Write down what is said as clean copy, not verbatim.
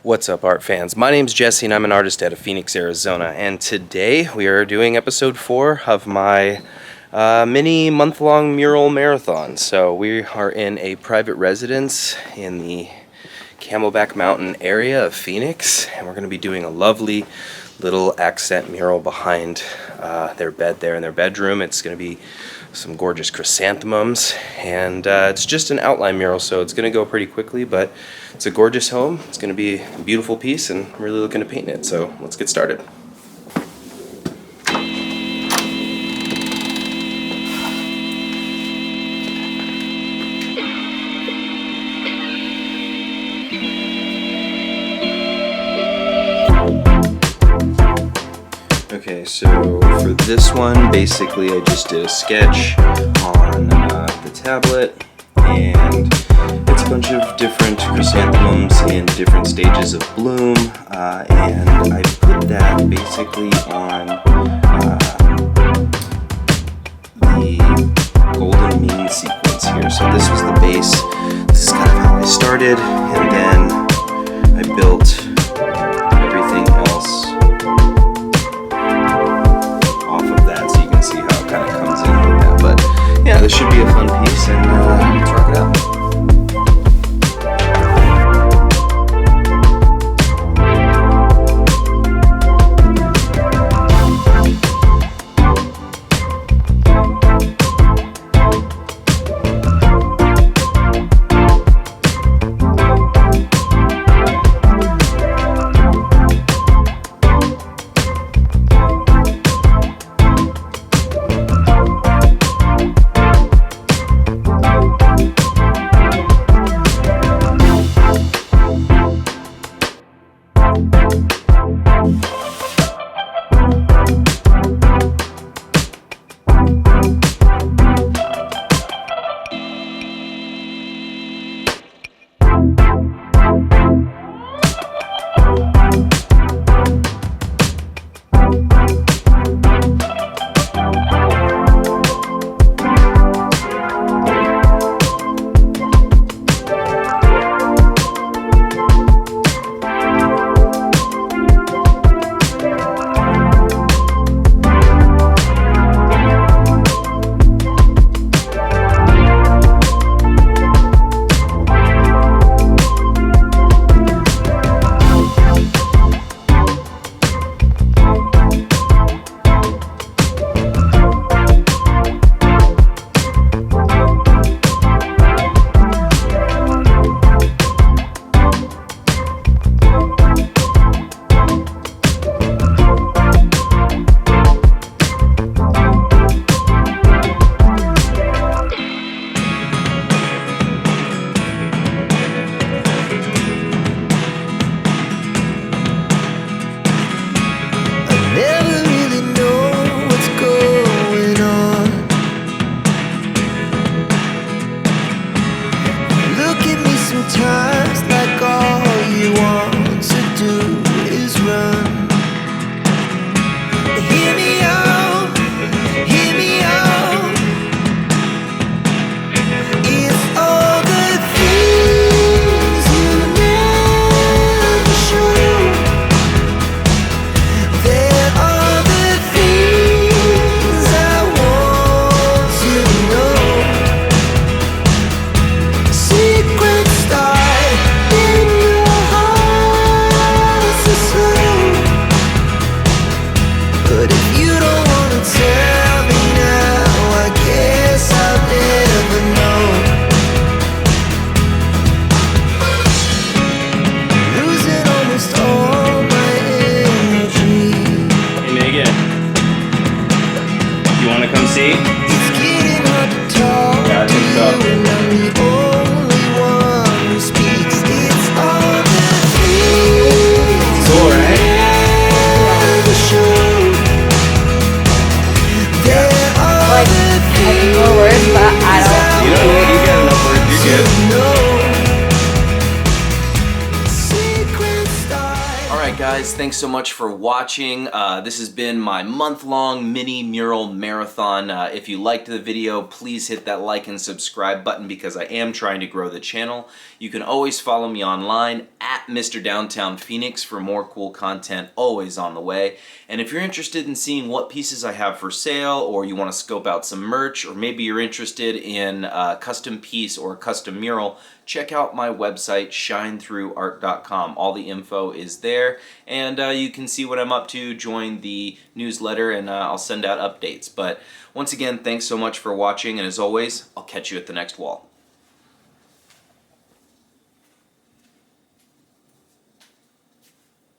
What's up, art fans? My name's Jesse and I'm an artist out of Phoenix, Arizona, and today we are doing episode 4 of my mini month-long mural marathon. So we are in a private residence in the Camelback Mountain area of Phoenix, and we're going to be doing a lovely little accent mural behind their bed there in their bedroom. It's going to be some gorgeous chrysanthemums, and it's just an outline mural, so it's going to go pretty quickly, but it's a gorgeous home. It's going to be a beautiful piece, and I'm really looking to paint it, so let's get started. Okay, so for this one, basically I just did a sketch on the tablet, and it's a bunch of different chrysanthemums in different stages of bloom, and I put that basically on the golden mean sequence here. So this was the base. This is kind of how I started, and then I built everything else off of that, so you can see how it kind of comes in like that. But yeah, this should be a fun piece, and let's rock it out. Guys, thanks so much for watching. This has been my month-long mini mural marathon. If you liked the video, please hit that like and subscribe button because I am trying to grow the channel. You can always follow me online at Mr. Downtown Phoenix for more cool content always on the way. And if you're interested in seeing what pieces I have for sale, or you want to scope out some merch, or maybe you're interested in a custom piece or a custom mural, check out my website, shinethroughart.com. All the info is there, and you can see what I'm up to, join the newsletter, and I'll send out updates. But once again, thanks so much for watching, and as always, I'll catch you at the next wall.